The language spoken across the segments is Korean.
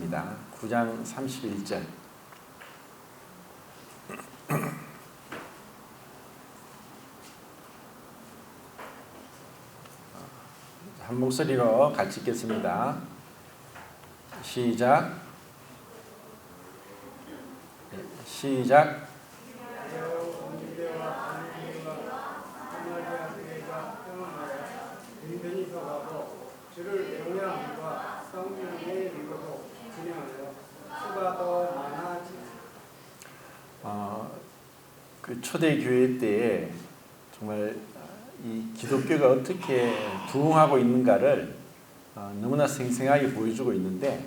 하겠습니다. 9장 31절. 한 목소리로 같이 읽겠습니다. 시작. 시작. 주를 경외함과 성령의 믿음으로 진행하여 수가 더 많아지고. 그 초대 교회 때에 정말 이 기독교가 어떻게 부흥하고 있는가를 너무나 생생하게 보여주고 있는데,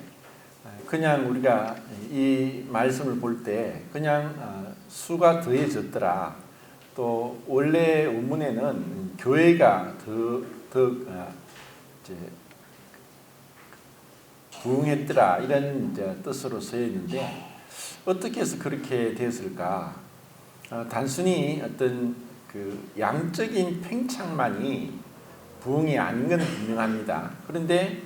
그냥 우리가 이 말씀을 볼 때 그냥 수가 더해졌더라. 또 원래 원문에는 교회가 이제 부흥했더라 이런 이제 뜻으로 쓰여 있는데, 어떻게 해서 그렇게 되었을까? 단순히 어떤 그 양적인 팽창만이 부흥이 아닌 건 분명합니다. 그런데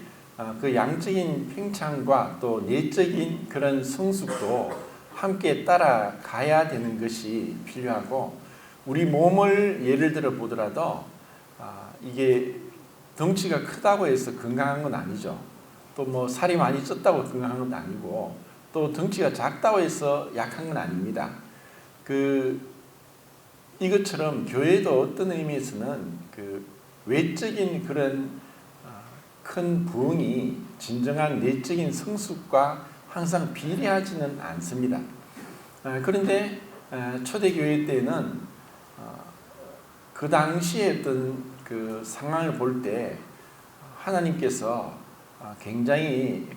그 양적인 팽창과 또 내적인 그런 성숙도 함께 따라가야 되는 것이 필요하고, 우리 몸을 예를 들어 보더라도 이게 덩치가 크다고 해서 건강한 건 아니죠. 또 뭐 살이 많이 쪘다고 건강한 건 아니고, 또 덩치가 작다고 해서 약한 건 아닙니다. 이것처럼 교회도 어떤 의미에서는 그 외적인 그런 큰 부흥이 진정한 내적인 성숙과 항상 비례하지는 않습니다. 그런데 초대교회 때는 그 당시에 어떤 그 상황을 볼 때 하나님께서 굉장히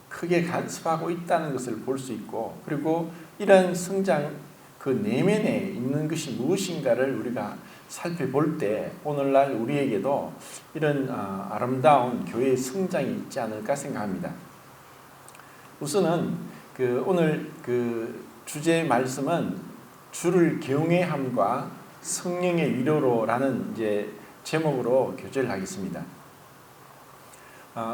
크게 간섭하고 있다는 것을 볼 수 있고, 그리고 이런 성장 그 내면에 있는 것이 무엇인가를 우리가 살펴볼 때 오늘날 우리에게도 이런 아름다운 교회의 성장이 있지 않을까 생각합니다. 우선은 오늘 주제 말씀은 주를 경외함과 성령의 위로로라는 이제 제목으로 교제를 하겠습니다.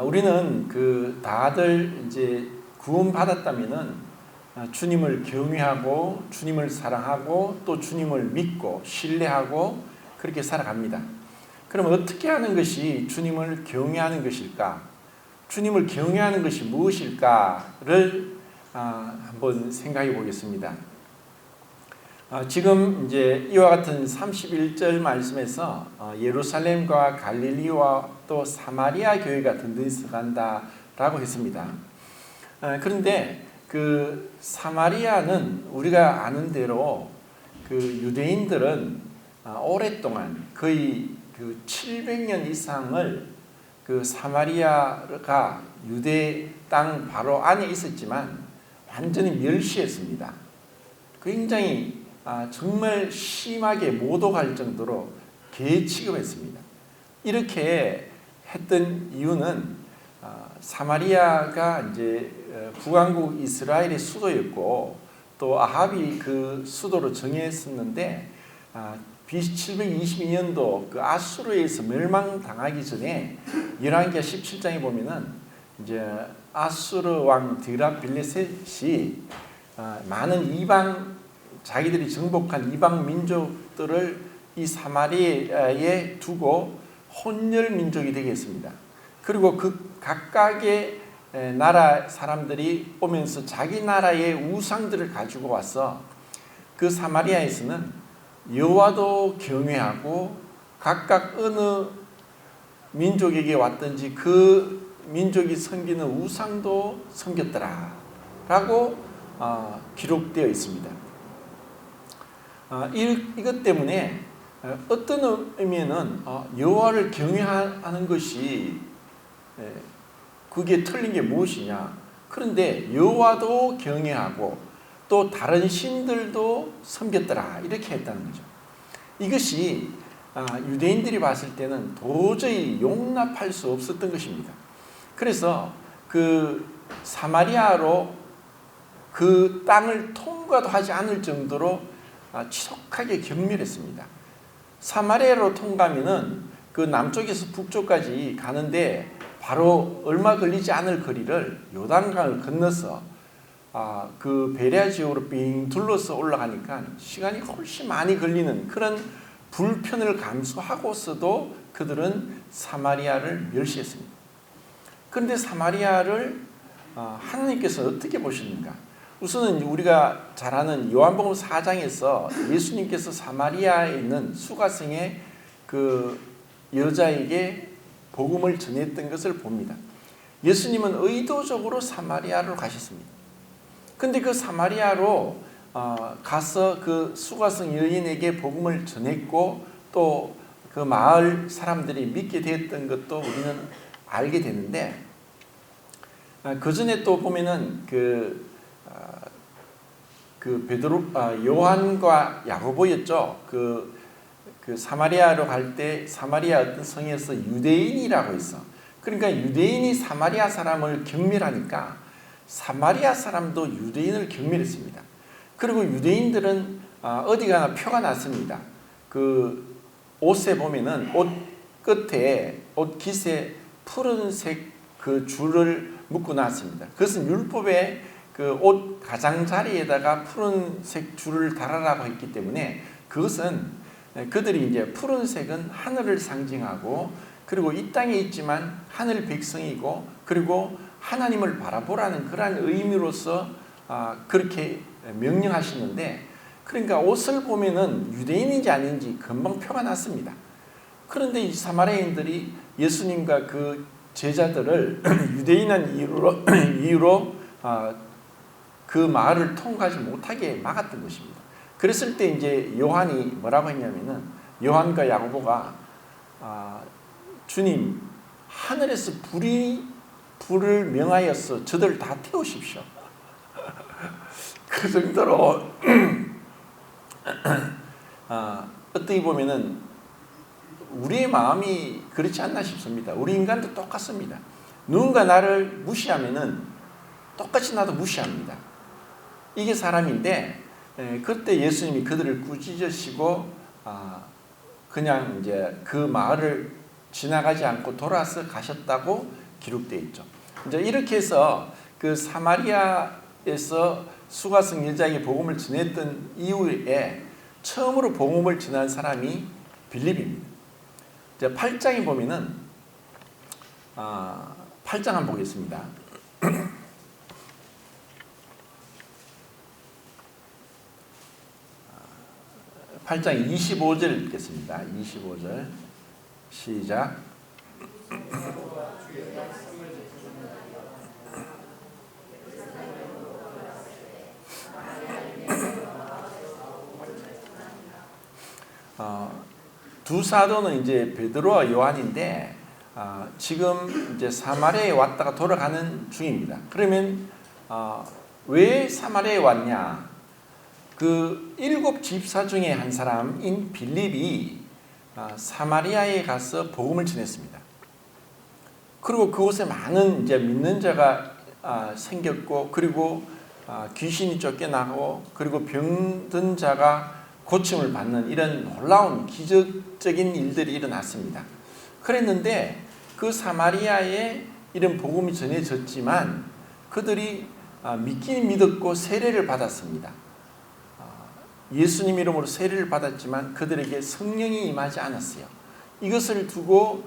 우리는 다들 이제 구원 받았다면은 주님을 경외하고 주님을 사랑하고 또 주님을 믿고 신뢰하고 그렇게 살아갑니다. 그럼 어떻게 하는 것이 주님을 경외하는 것일까? 주님을 경외하는 것이 무엇일까를 한번 생각해 보겠습니다. 지금 이제 이와 같은 31절 말씀에서 예루살렘과 갈릴리와 또 사마리아 교회가 든든히 서간다라고 했습니다. 그런데 사마리아는 우리가 아는 대로 유대인들은 오랫동안 거의 700년 이상을 사마리아가 유대 땅 바로 안에 있었지만 완전히 멸시했습니다. 굉장히 정말 심하게 모독할 정도로 개 취급했습니다. 이렇게 했던 이유는 사마리아가 이제 북왕국 이스라엘의 수도였고, 또 아합이 그 수도로 정했었는데 BC 722년도 아수르에서 멸망당하기 전에 열왕기하 17장에 보면은 이제 아수르 왕 드라빌레셋이 많은 이방, 자기들이 정복한 이방 민족들을 이 사마리아에 두고 혼혈 민족이 되게 했습니다. 그리고 각각의 나라 사람들이 오면서 자기 나라의 우상들을 가지고 와서 그 사마리아에서는 여호와도 경외하고 각각 어느 민족에게 왔든지 그 민족이 섬기는 우상도 섬겼더라 라고 기록되어 있습니다. 이것 때문에 어떤 의미에는 여호와를 경외하는 것이 그게 틀린 게 무엇이냐? 그런데 여호와도 경외하고 또 다른 신들도 섬겼더라 이렇게 했다는 거죠. 이것이 유대인들이 봤을 때는 도저히 용납할 수 없었던 것입니다. 그래서 사마리아로 그 땅을 통과도 하지 않을 정도로 지독하게 경멸했습니다. 사마리아로 통과하면은 그 남쪽에서 북쪽까지 가는데 바로 얼마 걸리지 않을 거리를 요단강을 건너서 그 베레아 지역으로 빙 둘러서 올라가니까 시간이 훨씬 많이 걸리는 그런 불편을 감수하고서도 그들은 사마리아를 멸시했습니다. 그런데 사마리아를 하나님께서 어떻게 보셨는가? 우선은 우리가 잘 아는 요한복음 4장에서 예수님께서 사마리아에 있는 수가성의 그 여자에게 복음을 전했던 것을 봅니다. 예수님은 의도적으로 사마리아로 가셨습니다. 근데 그 사마리아로 가서 그 수가성 여인에게 복음을 전했고 또 그 마을 사람들이 믿게 되었던 것도 우리는 알게 되는데, 그 전에 또 보면은 그 베드로 요한과 야고보였죠. 그 사마리아로 갈 때 사마리아 어떤 성에서 유대인이라고 있어. 그러니까 유대인이 사마리아 사람을 경멸하니까 사마리아 사람도 유대인을 경멸했습니다. 그리고 유대인들은 어디 가나 표가 났습니다. 그 옷에 보면은 옷 끝에 옷 깃에 푸른색 그 줄을 묶고 놨습니다. 그것은 율법의 그 옷 가장자리에다가 푸른색 줄을 달아라고 했기 때문에 그것은 그들이 이제 푸른색은 하늘을 상징하고 그리고 이 땅에 있지만 하늘 백성이고 그리고 하나님을 바라보라는 그러한 의미로서 그렇게 명령하시는데, 그러니까 옷을 보면은 유대인인지 아닌지 금방 표가 났습니다. 그런데 이 사마리아인들이 예수님과 그 제자들을 유대인한 이유로 그 마을을 통과하지 못하게 막았던 것입니다. 그랬을 때 이제 요한이 뭐라고 했냐면은 요한과 야고보가 주님, 하늘에서 불을 명하여서 저들 다 태우십시오. 그 정도로 어떻게 보면은 우리의 마음이 그렇지 않나 싶습니다. 우리 인간도 똑같습니다. 누군가 나를 무시하면은 똑같이 나도 무시합니다. 이게 사람인데, 그때 예수님이 그들을 꾸짖으시고 그냥 이제 그 마을을 지나가지 않고 돌아서 가셨다고 기록되어 있죠. 이제 이렇게 해서 그 사마리아에서 수가성 여자에게 복음을 전했던 이후에 처음으로 복음을 전한 사람이 빌립입니다. 이제 8장에 보면은 8장 한번 보겠습니다. 8장 25절 읽겠습니다. 25절 시작. 두 사도는 이제 베드로와 요한인데 지금 이제 사마리아에 왔다가 돌아가는 중입니다. 그러면 왜 사마리아에 왔냐? 그 7 집사 중에 한 사람인 빌립이 사마리아에 가서 복음을 전했습니다. 그리고 그곳에 많은 이제 믿는 자가 생겼고, 그리고 귀신이 쫓겨나고, 그리고 병든 자가 고침을 받는 이런 놀라운 기적적인 일들이 일어났습니다. 그랬는데 그 사마리아에 이런 복음이 전해졌지만 그들이 믿긴 믿었고 세례를 받았습니다. 예수님 이름으로 세례를 받았지만 그들에게 성령이 임하지 않았어요. 이것을 두고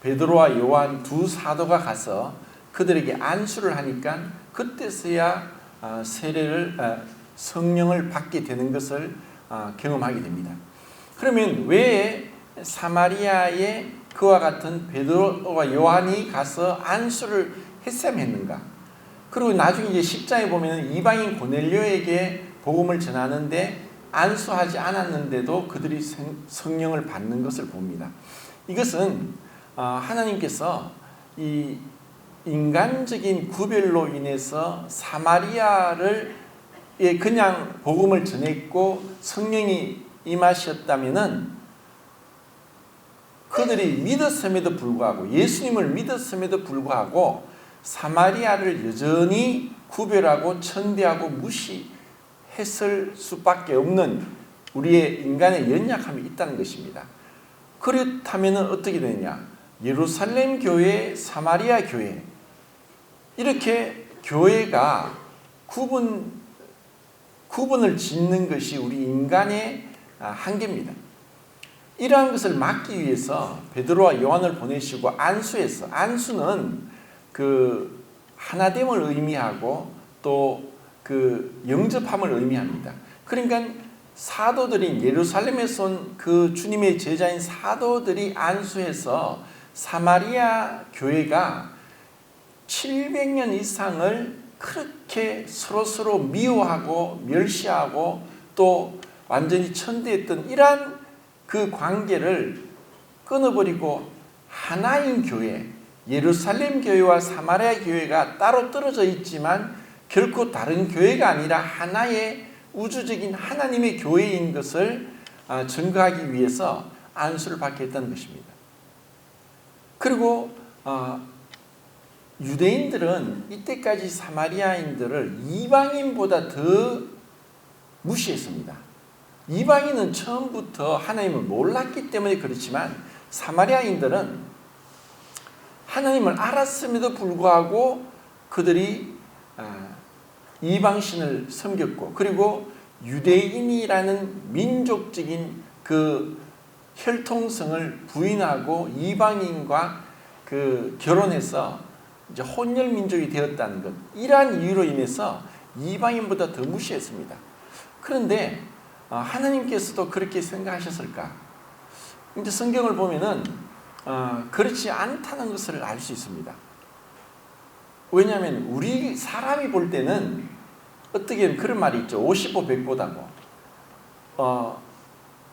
베드로와 요한 두 사도가 가서 그들에게 안수를 하니까 그때서야 성령을 받게 되는 것을 경험하게 됩니다. 그러면 왜 사마리아에 그와 같은 베드로와 요한이 가서 안수를 했어야 했는가? 그리고 나중에 이제 10장에 보면 이방인 고넬료에게 복음을 전하는데 안수하지 않았는데도 그들이 성령을 받는 것을 봅니다. 이것은 하나님께서 이 인간적인 구별로 인해서 사마리아를 그냥 복음을 전했고 성령이 임하셨다면은 그들이 믿었음에도 불구하고, 예수님을 믿었음에도 불구하고 사마리아를 여전히 구별하고 천대하고 무시했을 수밖에 없는 우리의 인간의 연약함이 있다는 것입니다. 그렇다면 어떻게 되느냐? 예루살렘 교회, 사마리아 교회, 이렇게 교회가 구분을 짓는 것이 우리 인간의 한계입니다. 이러한 것을 막기 위해서 베드로와 요한을 보내시고 안수에서, 안수는 그 하나됨을 의미하고 또 그 영접함을 의미합니다. 그러니까 사도들인 예루살렘에서 온 그 주님의 제자인 사도들이 안수해서 사마리아 교회가 700년 이상을 그렇게 서로 미워하고 멸시하고 또 완전히 천대했던 이러한 그 관계를 끊어버리고 하나인 교회, 예루살렘 교회와 사마리아 교회가 따로 떨어져 있지만 결코 다른 교회가 아니라 하나의 우주적인 하나님의 교회인 것을 증거하기 위해서 안수를 받게 했다는 것입니다. 그리고 유대인들은 이때까지 사마리아인들을 이방인보다 더 무시했습니다. 이방인은 처음부터 하나님을 몰랐기 때문에 그렇지만 사마리아인들은 하나님을 알았음에도 불구하고 그들이 이방신을 섬겼고, 그리고 유대인이라는 민족적인 그 혈통성을 부인하고 이방인과 그 결혼해서 이제 혼혈 민족이 되었다는 것, 이러한 이유로 인해서 이방인보다 더 무시했습니다. 그런데 하나님께서도 그렇게 생각하셨을까? 이제 성경을 보면은 그렇지 않다는 것을 알 수 있습니다. 왜냐하면 우리 사람이 볼 때는 어떻게 그런 말이 있죠. 50보 100보다고.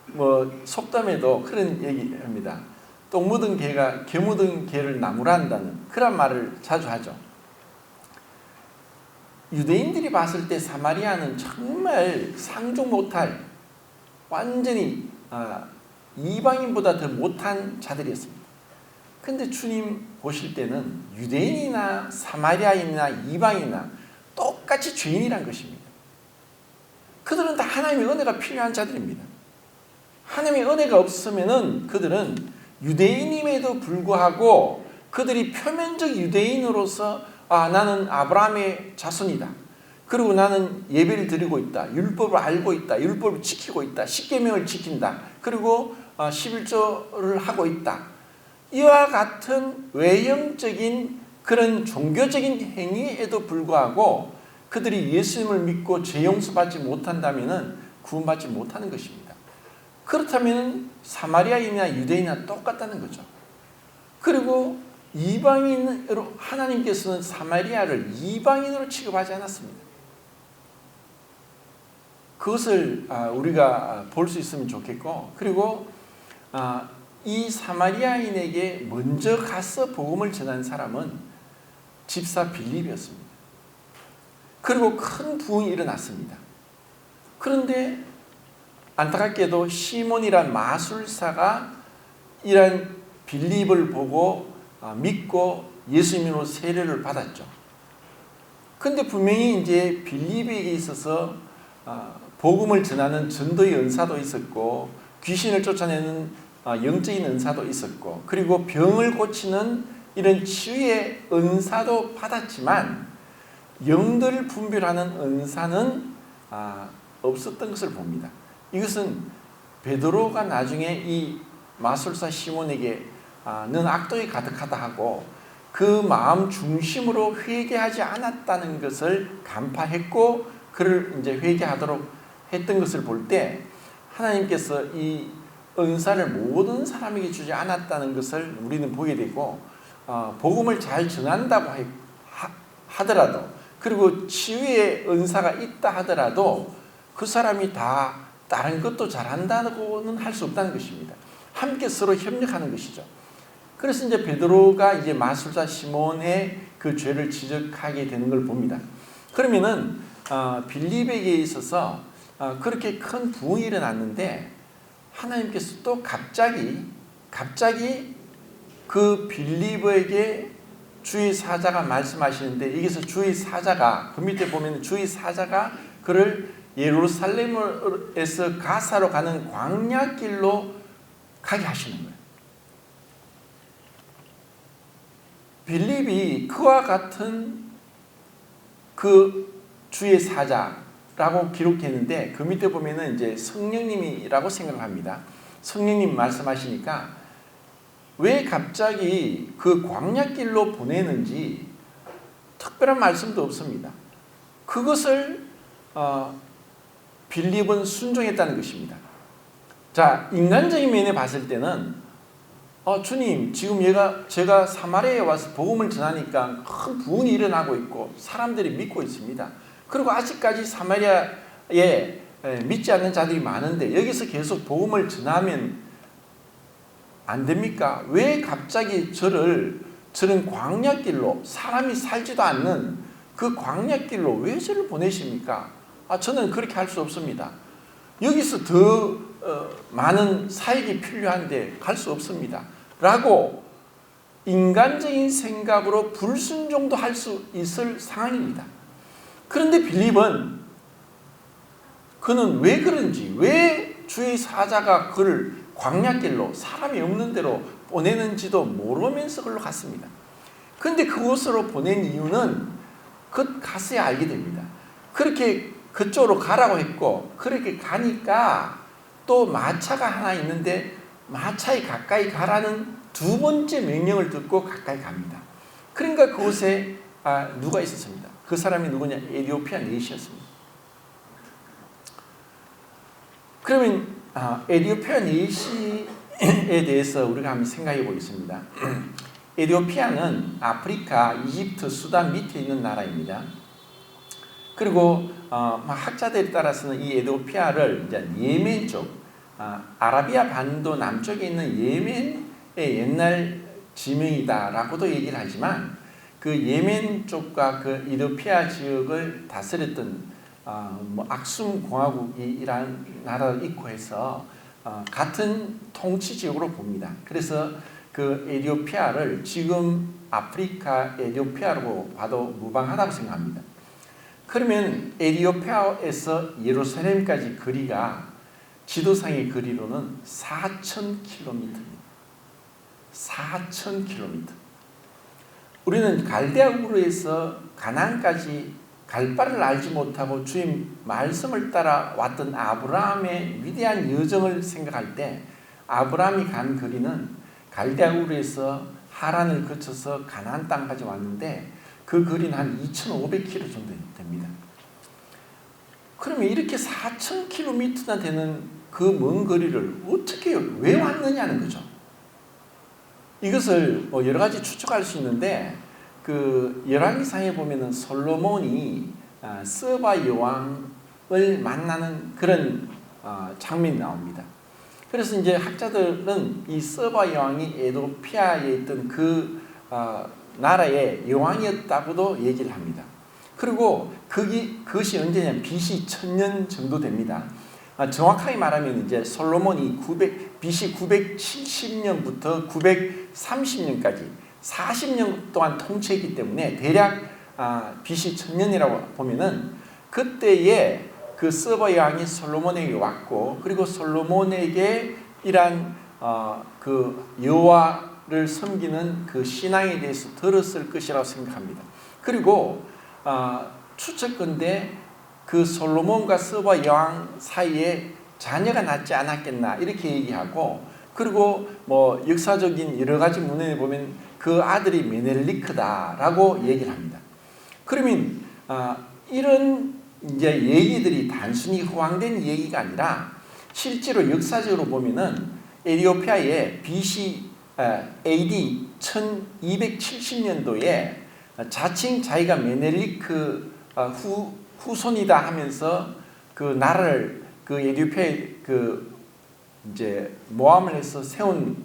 뭐 속담에도 그런 얘기합니다. 똥 묻은 개가 개 묻은 개를 나무란다는 그런 말을 자주 하죠. 유대인들이 봤을 때 사마리아는 정말 상종 못할, 완전히 이방인보다 더 못한 자들이었습니다. 근데 주님 보실 때는 유대인이나 사마리아인이나 이방인이나 똑같이 죄인이란 것입니다. 그들은 다 하나님의 은혜가 필요한 자들입니다. 하나님의 은혜가 없으면은 그들은 유대인임에도 불구하고 그들이 표면적 유대인으로서 나는 아브라함의 자손이다. 그리고 나는 예배를 드리고 있다. 율법을 알고 있다. 율법을 지키고 있다. 십계명을 지킨다. 그리고 11조를 하고 있다. 이와 같은 외형적인 그런 종교적인 행위에도 불구하고 그들이 예수님을 믿고 죄 용서받지 못한다면 구원받지 못하는 것입니다. 그렇다면 사마리아인이나 유대인이나 똑같다는 거죠. 그리고 이방인으로 하나님께서는 사마리아를 이방인으로 취급하지 않았습니다. 그것을 우리가 볼 수 있으면 좋겠고, 그리고 이 사마리아인에게 먼저 가서 복음을 전한 사람은 집사 빌립이었습니다. 그리고 큰 부흥이 일어났습니다. 그런데 안타깝게도 시몬이란 마술사가 이런 빌립을 보고 믿고 예수님으로 세례를 받았죠. 그런데 분명히 이제 빌립에게 있어서 복음을 전하는 전도의 은사도 있었고, 귀신을 쫓아내는 영적인 은사도 있었고, 그리고 병을 고치는 이런 치유의 은사도 받았지만 영들 분별하는 은사는 없었던 것을 봅니다. 이것은 베드로가 나중에 이 마술사 시몬에게 넌 악독이 가득하다 하고 그 마음 중심으로 회개하지 않았다는 것을 간파했고 그를 이제 회개하도록 했던 것을 볼 때 하나님께서 이 은사를 모든 사람에게 주지 않았다는 것을 우리는 보게 되고, 복음을 잘 전한다고 하더라도, 그리고 치유의 은사가 있다 하더라도 그 사람이 다 다른 것도 잘한다고는 할 수 없다는 것입니다. 함께 서로 협력하는 것이죠. 그래서 이제 베드로가 이제 마술사 시몬의 그 죄를 지적하게 되는 걸 봅니다. 그러면은 빌립에게 있어서 그렇게 큰 부흥이 일어났는데 하나님께서 또 갑자기 그 빌립에게 주의 사자가 말씀하시는데, 여기서 주의 사자가, 그 밑에 보면 주의 사자가 그를 예루살렘에서 가사로 가는 광야길로 가게 하시는 거예요. 빌립이 그와 같은 그 주의 사자라고 기록했는데 그 밑에 보면은 이제 성령님이라고 생각합니다. 성령님 말씀하시니까 왜 갑자기 그 광야길로 보내는지 특별한 말씀도 없습니다. 그것을 빌립은 순종했다는 것입니다. 자, 인간적인 면에 봤을 때는 주님, 지금 제가 사마리아에 와서 복음을 전하니까 큰 부흥이 일어나고 있고 사람들이 믿고 있습니다. 그리고 아직까지 사마리아에 믿지 않는 자들이 많은데 여기서 계속 복음을 전하면 안 됩니까? 왜 갑자기 저런 광야길로, 사람이 살지도 않는 그 광야길로 왜 저를 보내십니까? 저는 그렇게 할 수 없습니다. 여기서 더 많은 사역이 필요한데 갈 수 없습니다. 라고 인간적인 생각으로 불순종도 할 수 있을 상황입니다. 그런데 빌립은 그는 왜 그런지, 왜 주의 사자가 그를 광야길로 사람이 없는 데로 보내는지도 모르면서 그걸로 갔습니다. 그런데 그곳으로 보낸 이유는 가서야 알게 됩니다. 그렇게 그쪽으로 가라고 했고 그렇게 가니까 또 마차가 하나 있는데 마차에 가까이 가라는 두 번째 명령을 듣고 가까이 갑니다. 그러니까 그곳에 누가 있었습니다. 그 사람이 누구냐? 에디오피아 내시였습니다. 그러면 에디오피아 내시에 대해서 우리가 한번 생각해 보겠습니다. 에디오피아는 아프리카, 이집트, 수단 밑에 있는 나라입니다. 그리고 학자들에 따라서는 이 에디오피아를 이제 예멘 쪽, 아라비아 반도 남쪽에 있는 예멘의 옛날 지명이다라고도 얘기를 하지만 그 예멘 쪽과 그 에디오피아 지역을 다스렸던 악숨 공화국이라는 나라도 있고 해서 같은 통치 지역으로 봅니다. 그래서 그 에디오피아를 지금 아프리카 에디오피아로 봐도 무방하다고 생각합니다. 그러면 에디오피아에서 예루살렘까지 거리가 지도상의 거리로는 4,000km입니다. 4,000km. 우리는 갈대아 우르에서 가나안까지 갈 바를 알지 못하고 주님 말씀을 따라 왔던 아브라함의 위대한 여정을 생각할 때 아브라함이 간 거리는 갈대아 우르에서 하란을 거쳐서 가나안 땅까지 왔는데 그 거리는 한 2,500km 정도 됩니다. 그러면 이렇게 4,000km나 되는 그 먼 거리를 어떻게 왜 왔느냐는 거죠. 이것을 여러 가지 추측할 수 있는데 그 열왕기상에 보면은 솔로몬이 스바 여왕을 만나는 그런 장면이 나옵니다. 그래서 이제 학자들은 이 스바 여왕이 에디오피아에 있던 그 나라의 여왕이었다고도 얘기를 합니다. 그리고 그것이 언제냐면 BC 1000년 정도 됩니다. 정확하게 말하면 이제 솔로몬이 BC 970년부터 930년까지 40년 동안 통치했기 때문에 대략 BC 1000년이라고 보면은 그때에 그 서버 왕이 솔로몬에게 왔고 그리고 솔로몬에게 이란 그 여호와를 섬기는 그 신앙에 대해서 들었을 것이라고 생각합니다. 그리고 추측컨대 그 솔로몬과 서바 여왕 사이에 자녀가 낳지 않았겠나 이렇게 얘기하고 그리고 뭐 역사적인 여러 가지 문헌에 보면 그 아들이 메넬리크다라고 얘기를 합니다. 그러면 이런 이제 얘기들이 단순히 허황된 얘기가 아니라 실제로 역사적으로 보면은 에티오피아의 BC AD 1270년도에 자칭 자기가 메넬리크 후손이다 하면서 그 나라를 그 에티오피아에 그 이제 모함을 해서 세운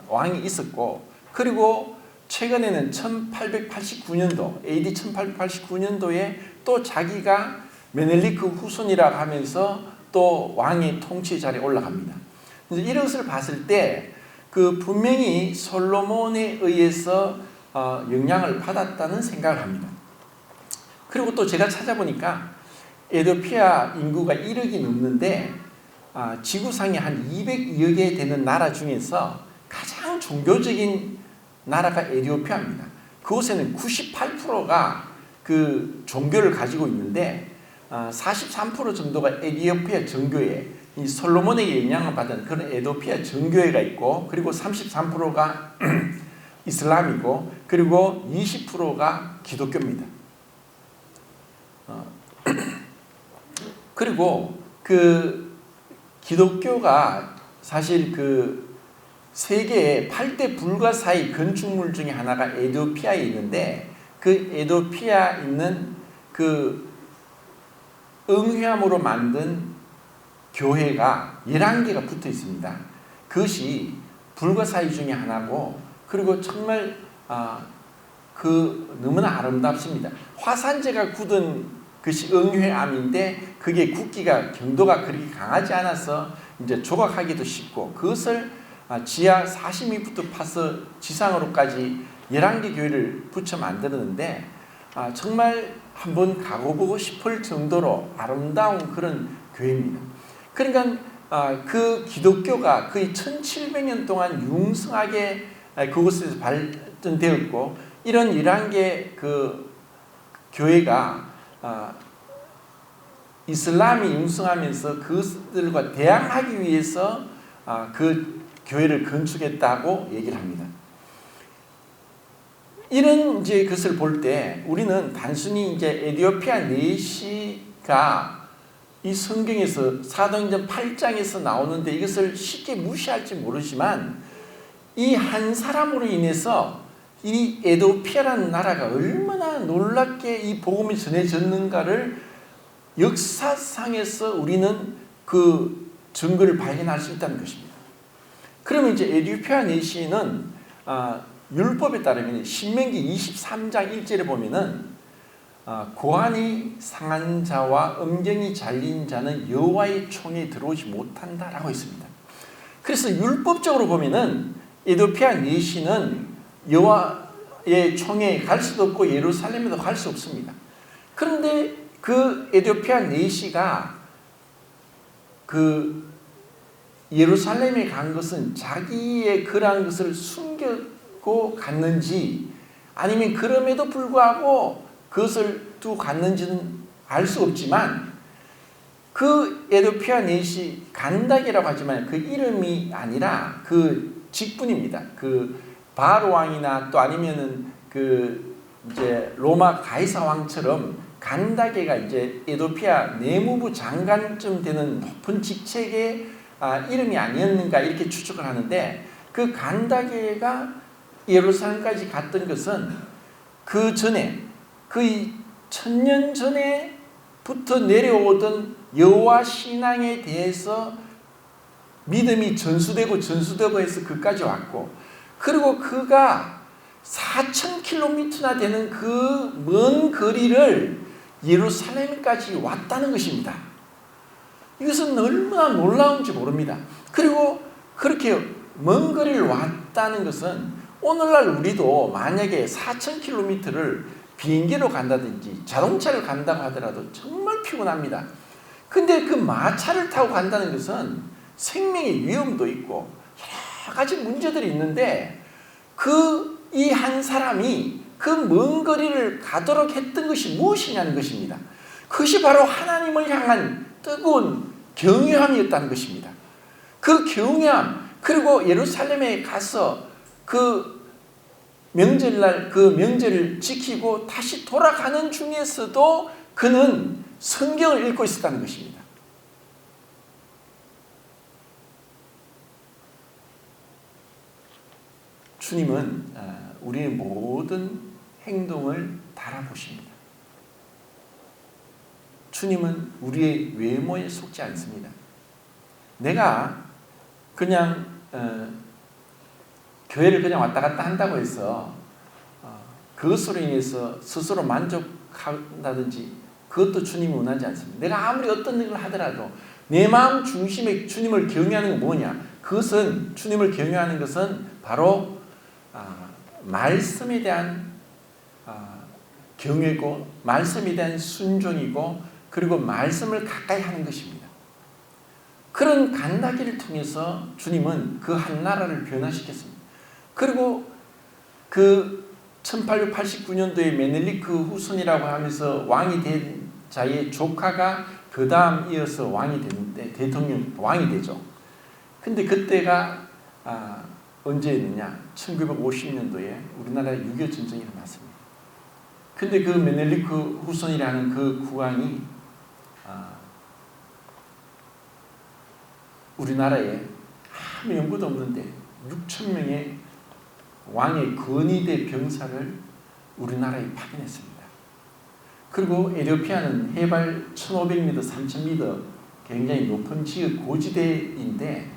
왕이 있었고 그리고 최근에는 1889년도 AD 1889년도에 또 자기가 메넬리크 후손이라고 하면서 또 왕의 통치 자리에 올라갑니다. 이것을 봤을 때 그 분명히 솔로몬에 의해서 영향을 받았다는 생각을 합니다. 그리고 또 제가 찾아보니까 에티오피아 인구가 1억이 넘는데 지구상에 한 202여 개 되는 나라 중에서 가장 종교적인 나라가 에티오피아입니다. 그곳에는 98%가 그 종교를 가지고 있는데 43% 정도가 에티오피아 정교회, 이 솔로몬에게 영향을 받은 그런 에티오피아 정교회가 있고, 그리고 33%가 이슬람이고, 그리고 20%가 기독교입니다. 그리고 그 기독교가 사실 그 세계의 8대 불가사의 건축물 중에 하나가 에티오피아에 있는데, 그 에티오피아에 있는 그 응회암으로 만든 교회가 11개가 붙어 있습니다. 그것이 불가사의 중에 하나고, 그리고 정말 너무나 아름답습니다. 화산재가 굳은 그것이 응회암인데, 그게 굳기가 경도가 그렇게 강하지 않아서 이제 조각하기도 쉽고, 그것을 지하 40m부터 파서 지상으로까지 11개 교회를 붙여 만들었는데, 정말 한번 가보고 싶을 정도로 아름다운 그런 교회입니다. 그러니까 그 기독교가 거의 1700년 동안 융성하게 그곳에서 발전되었고, 이런 11개 그 교회가 이슬람이 융성하면서 그것들과 대항하기 위해서 그 교회를 건축했다고 얘기를 합니다. 이런 이제 것을 볼 때 우리는 단순히 이제 에티오피아 내시가 이 성경에서 사도행전 8장에서 나오는데 이것을 쉽게 무시할지 모르지만, 이 한 사람으로 인해서 이 에티오피아라는 나라가 얼마나 놀랍게 이 복음이 전해졌는가를 역사상에서 우리는 그 증거를 발견할 수 있다는 것입니다. 그러면 이제 에티오피아 내시는 율법에 따르면 신명기 23장 1절에 보면은 고환이 상한 자와 음경이 잘린 자는 여호와의 총에 들어오지 못한다라고 했습니다. 그래서 율법적으로 보면은 에티오피아 내시는 여호와의 총에 갈 수도 없고 예루살렘에도 갈 수 없습니다. 그런데 그 에티오피아 내시가 그 예루살렘에 간 것은 자기의 그러한 것을 숨기고 갔는지, 아니면 그럼에도 불구하고 그것을 두고 갔는지는 알 수 없지만, 그 에티오피아 내시 간닥이라고 하지만 그 이름이 아니라 그 직분입니다. 그 바로 왕이나 또 아니면은 그 이제 로마 가이사 왕처럼 간다게가 이제 에티오피아 내무부 장관쯤 되는 높은 직책의 이름이 아니었는가 이렇게 추측을 하는데, 그 간다게가 예루살렘까지 갔던 것은 그 전에 거의 1000년 전에부터 내려오던 여호와 신앙에 대해서 믿음이 전수되고 해서 그까지 왔고, 그리고 그가 4000km나 되는 그 먼 거리를 예루살렘까지 왔다는 것입니다. 이것은 얼마나 놀라운지 모릅니다. 그리고 그렇게 먼 거리를 왔다는 것은 오늘날 우리도 만약에 4000km를 비행기로 간다든지 자동차를 간다고 하더라도 정말 피곤합니다. 근데 그 마차를 타고 간다는 것은 생명의 위험도 있고 여러 가지 문제들이 있는데, 이 한 사람이 그 먼 거리를 가도록 했던 것이 무엇이냐는 것입니다. 그것이 바로 하나님을 향한 뜨거운 경외함이었다는 것입니다. 그 경외함, 그리고 예루살렘에 가서 그 명절날 그 명절을 지키고 다시 돌아가는 중에서도 그는 성경을 읽고 있었다는 것입니다. 주님은 우리의 모든 행동을 달아보십니다. 주님은 우리의 외모에 속지 않습니다. 내가 그냥 교회를 그냥 왔다 갔다 한다고 해서 그것으로 인해서 스스로 만족한다든지 그것도 주님이 원하지 않습니다. 내가 아무리 어떤 일을 하더라도 내 마음 중심에 주님을 경외하는 건 뭐냐? 그것은 주님을 경외하는 것은 바로 말씀에 대한 경외고, 말씀에 대한 순종이고, 그리고 말씀을 가까이 하는 것입니다. 그런 간다기를 통해서 주님은 그 한 나라를 변화시켰습니다. 그리고 그 1889년도에 메넬리크 후손이라고 하면서 왕이 된 자의 조카가 그 다음 이어서 왕이 되는데 대통령 왕이 되죠. 근데 그때가 언제였느냐? 1950년도에 우리나라에 6.25 전쟁이 일어났습니다. 근데 그 메넬리크 후손이라는 그 국왕이 우리나라에 아무 연고도 없는데 6,000명의 왕의 근위대 병사를 우리나라에 파견했습니다. 그리고 에티오피아는 해발 1,500m, 3,000m 굉장히 높은 지역 고지대인데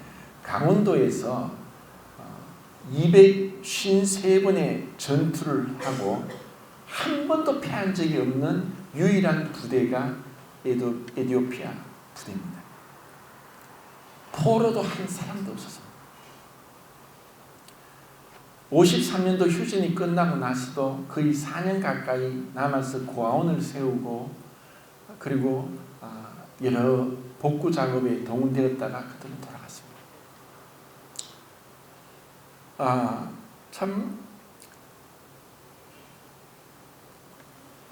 강원도에서 253번의 전투를 하고 한 번도 패한 적이 없는 유일한 부대가 에티오피아 부대입니다. 포로도 한 사람도 없었습니다. 53년도 휴전이 끝나고 나서도 거의 4년 가까이 남아서 고아원을 세우고 그리고 여러 복구 작업에 동원되었다가 그들은 돌아갔습니다. 참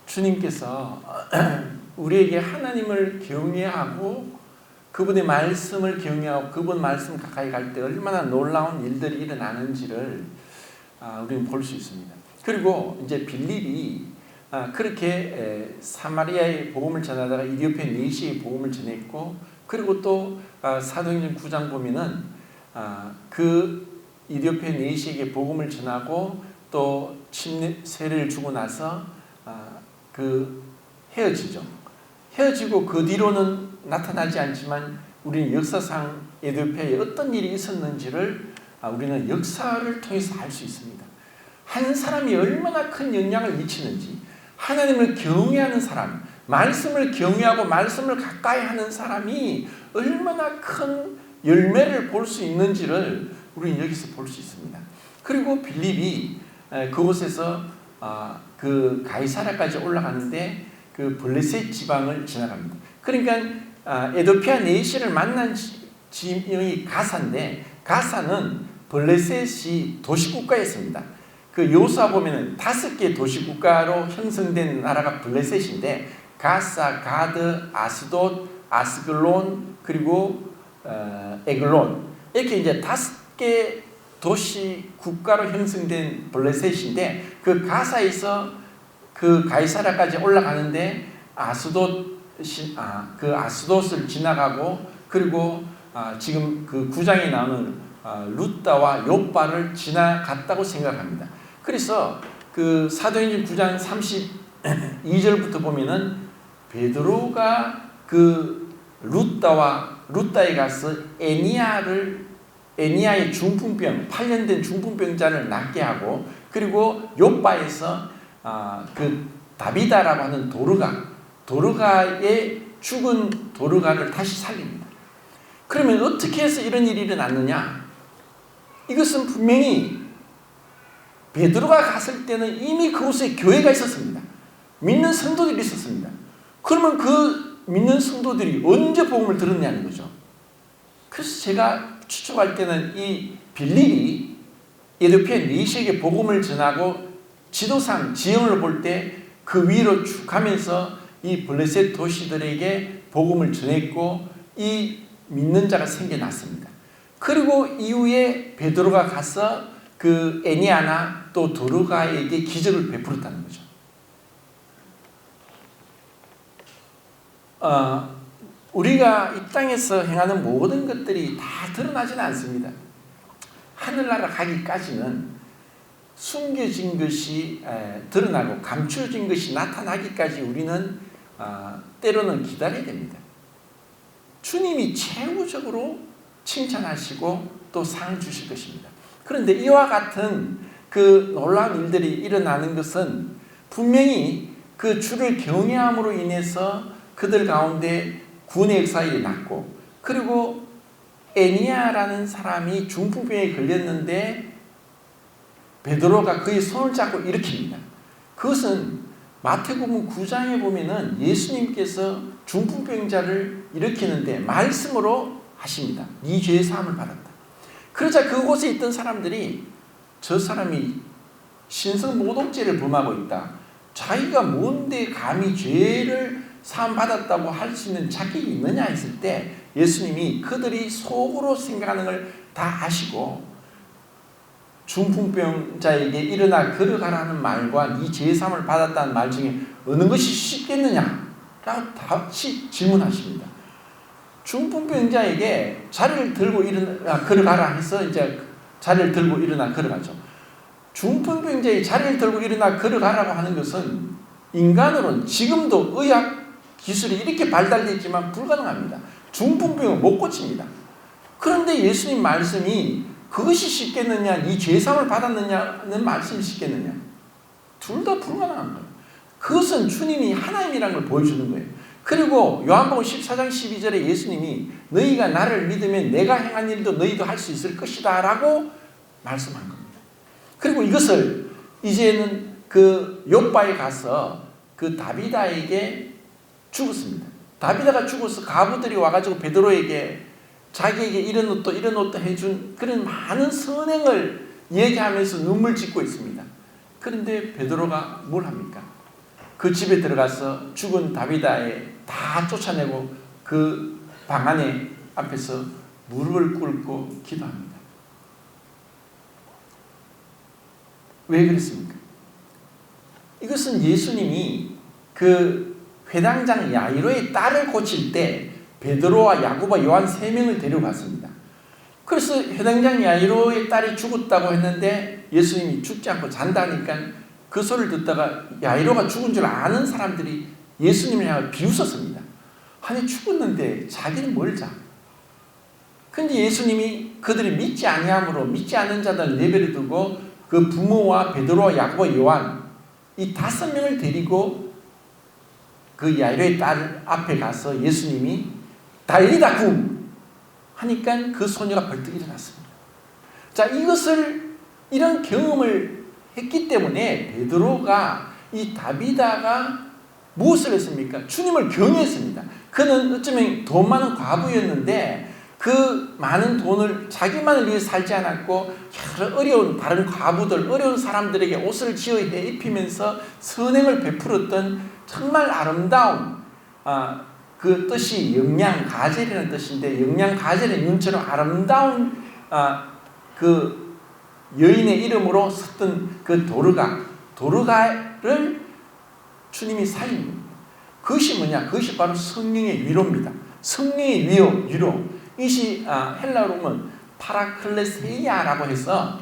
주님께서 우리에게 하나님을 경외하고 그분의 말씀을 경외하고 그분 말씀 가까이 갈 때 얼마나 놀라운 일들이 일어나는지를 우리는 볼 수 있습니다. 그리고 이제 빌립이 그렇게 사마리아의 복음을 전하다가 이디오피아 내시의 복음을 전했고 그리고 또 사도행전 9장 보면은 그 이디오피아 내시에게 복음을 전하고 또 세례를 주고 나서 그 헤어지죠. 헤어지고 그 뒤로는 나타나지 않지만 우리는 역사상 에티오피아에 어떤 일이 있었는지를 우리는 역사를 통해서 알 수 있습니다. 한 사람이 얼마나 큰 영향을 미치는지 하나님을 경외하는 사람, 말씀을 경외하고 말씀을 가까이 하는 사람이 얼마나 큰 열매를 볼 수 있는지를 우리는 여기서 볼 수 있습니다. 그리고 빌립이 그곳에서 그 가이사랴까지 올라가는데 그 블레셋 지방을 지나갑니다. 그러니까 에티오피아 내시를 만난 지명이 가사인데 가사는 블레셋이 도시국가였습니다. 그 요수아 보면은 5개 도시국가로 형성된 나라가 블레셋인데 가사, 가드, 아스돗, 아스글론 그리고 에글론 이렇게 이제 5개 도시 국가로 형성된 블레셋인데 그 가사에서 그 가이사랴까지 올라가는데 그 아스돗을 지나가고 그리고 지금 그 9장에 나오는 루따와 욥바를 지나갔다고 생각합니다. 그래서 그 사도행전 9장 32절부터 보면은 베드로가 그 루따에 가서 애니아의 중풍병 8년 된 중풍병자를 낫게 하고 그리고 욥바에서 그 다비다라고 하는 도르가의 죽은 도르가를 다시 살립니다. 그러면 어떻게 해서 이런 일이 일어났느냐? 이것은 분명히 베드로가 갔을 때는 이미 그곳에 교회가 있었습니다. 믿는 성도들이 있었습니다. 그러면 그 믿는 성도들이 언제 복음을 들었냐는 거죠. 그래서 제가 추측할 때는 이 빌립이 에티오피아 내시에게 복음을 전하고 지도상 지형을 볼 때 그 위로 쭉 가면서 이 블레셋 도시들에게 복음을 전했고 이 믿는 자가 생겨났습니다. 그리고 이후에 베드로가 가서 그 애니아나 또 도르가에게 기적을 베풀었다는 거죠. 우리가 이 땅에서 행하는 모든 것들이 다 드러나지는 않습니다. 하늘나라 가기까지는 숨겨진 것이 드러나고 감추어진 것이 나타나기까지 우리는 때로는 기다려야 됩니다. 주님이 최후적으로 칭찬하시고 또 상 주실 것입니다. 그런데 이와 같은 그 놀라운 일들이 일어나는 것은 분명히 그 주를 경외함으로 인해서 그들 가운데 구원의 역사가 일어났고 그리고 애니아라는 사람이 중풍병에 걸렸는데 베드로가 그의 손을 잡고 일으킵니다. 그것은 마태복음 9장에 보면은 예수님께서 중풍병자를 일으키는데 말씀으로 하십니다. 네 죄의 사함을 받았다. 그러자 그곳에 있던 사람들이 저 사람이 신성 모독죄를 범하고 있다. 자기가 뭔데 감히 죄를 사함받았다고 할 수 있는 자격이 있느냐 했을 때 예수님이 그들이 속으로 생각하는 걸 다 아시고 중풍병자에게 일어나 걸어가라는 말과 네 죄사함을 받았다는 말 중에 어느 것이 쉽겠느냐 라고 다시 질문하십니다. 중풍병자에게 자리를 들고 일어나 걸어가라 해서 이제 자리를 들고 일어나 걸어가죠. 중풍병자의 자리를 들고 일어나 걸어가라고 하는 것은 인간으로는 지금도 의학 기술이 이렇게 발달되어 있지만 불가능합니다. 중풍병은 못 고칩니다. 그런데 예수님 말씀이 그것이 쉽겠느냐, 이 죄사함을 받았느냐는 말씀이 쉽겠느냐. 둘 다 불가능한 거예요. 그것은 주님이 하나님이라는 걸 보여주는 거예요. 그리고 요한복음 14장 12절에 예수님이 너희가 나를 믿으면 내가 행한 일도 너희도 할 수 있을 것이다 라고 말씀한 겁니다. 그리고 이것을 이제는 그 욥바에 가서 그 다비다에게 죽었습니다. 다비다가 죽어서 가부들이 와가지고 베드로에게 자기에게 이런 옷도 해준 그런 많은 선행을 얘기하면서 눈물 짓고 있습니다. 그런데 베드로가 뭘 합니까? 그 집에 들어가서 죽은 다비다에 다 쫓아내고 그 방 안에 앞에서 무릎을 꿇고 기도합니다. 왜 그랬습니까? 이것은 예수님이 그 회당장 야이로의 딸을 고칠 때 베드로와 야고보와 요한 3명을 데려갔습니다. 그래서 회당장 야이로의 딸이 죽었다고 했는데 예수님이 죽지 않고 잔다니까 그 소리를 듣다가 야이로가 죽은 줄 아는 사람들이 예수님을 향해 비웃었습니다. 아니 죽었는데 자기는 뭘 자? 근데 예수님이 그들이 믿지 아니함으로 믿지 않는 자들 내버려 두고 그 부모와 베드로와 야고보 요한 이 5명을 데리고 그 야이로의 딸 앞에 가서 예수님이 달리다 굼 하니까 그 소녀가 벌떡 일어났습니다. 자, 이런 경험을 했기 때문에 베드로가 이 다비다가 무엇을 했습니까? 주님을 경외했습니다. 그는 어쩌면 돈 많은 과부였는데 그 많은 돈을 자기만을 위해 살지 않았고 여러 어려운 다른 과부들, 어려운 사람들에게 옷을 지어 입히면서 선행을 베풀었던 정말 아름다운 그 뜻이 영양가젤이라는 뜻인데 영양가젤의 눈처럼 아름다운 그 여인의 이름으로 썼던 그 도르가를 주님이 살린 겁니다. 그것이 뭐냐? 그것이 바로 성령의 위로입니다. 성령의 위로. 이것이 헬라어로 보면 파라클레세이아라고 해서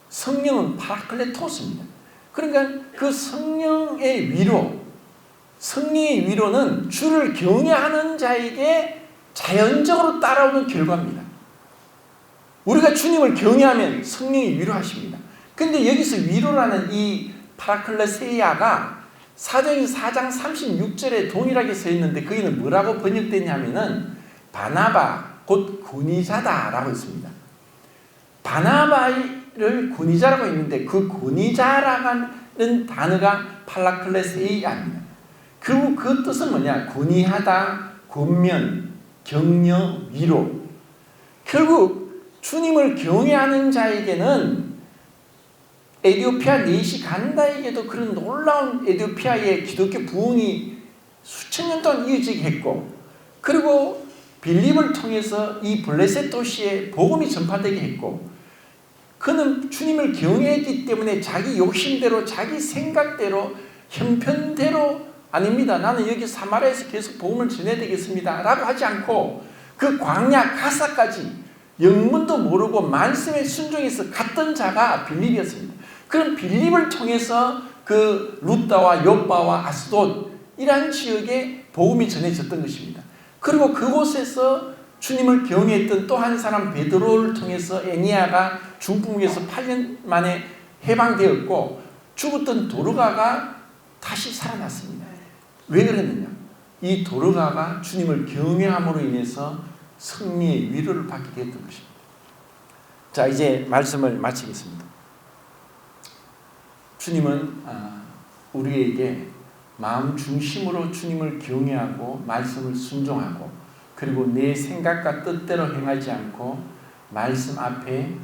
성령은 파라클레토스입니다. 그러니까 그 성령의 위로는 주를 경외하는 자에게 자연적으로 따라오는 결과입니다. 우리가 주님을 경외하면 성령이 위로하십니다. 그런데 여기서 위로라는 이 파라클레세이아가 사도행전 4장 36절에 동일하게 써 있는데 거기는 뭐라고 번역되냐면은 바나바 곧 권위자다라고 있습니다. 바나바를 권위자라고 했는데 그 권위자라는 단어가 파라클레세이아입니다. 그리고 그 뜻은 뭐냐? 권위하다, 권면, 격려, 위로. 결국 주님을 경외하는 자에게는 에티오피아 네시 간다에게도 그런 놀라운 에티오피아의 기독교 부흥이 수천 년 동안 이어지게 했고, 그리고 빌립을 통해서 이 블레셋 도시에 복음이 전파되게 했고, 그는 주님을 경외했기 때문에 자기 욕심대로 자기 생각대로 형편대로 아닙니다. 나는 여기 사마리아에서 계속 복음을 전해야 되겠습니다 라고 하지 않고 그 광야 가사까지 영문도 모르고 말씀에 순종해서 갔던 자가 빌립이었습니다. 그럼 빌립을 통해서 그 루다와 욥바와 아스돗 이러한 지역에 복음이 전해졌던 것입니다. 그리고 그곳에서 주님을 경외했던 또 한 사람 베드로를 통해서 에니아가 중풍에서 8년 만에 해방되었고 죽었던 도르가가 다시 살아났습니다. 왜 그랬느냐? 이 도르가가 주님을 경외함으로 인해서 승리의 위로를 받게 됐던 것입니다. 자, 이제 말씀을 마치겠습니다. 주님은 우리에게 마음 중심으로 주님을 경외하고 말씀을 순종하고 그리고 내 생각과 뜻대로 행하지 않고 말씀 앞에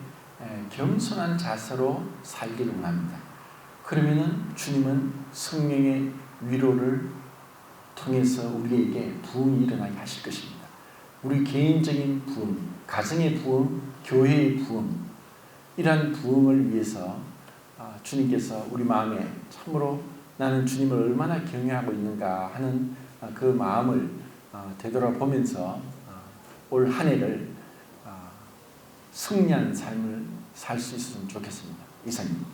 겸손한 자세로 살기를 원합니다. 그러면은 주님은 성령의 위로를 통해서 우리에게 부흥이 일어나게 하실 것입니다. 우리 개인적인 부흥, 가정의 부흥, 교회의 부흥, 이러한 부흥을 위해서 주님께서 우리 마음에 참으로 나는 주님을 얼마나 경외하고 있는가 하는 그 마음을 되돌아보면서 올 한 해를 승리한 삶을 살 수 있으면 좋겠습니다. 이상입니다.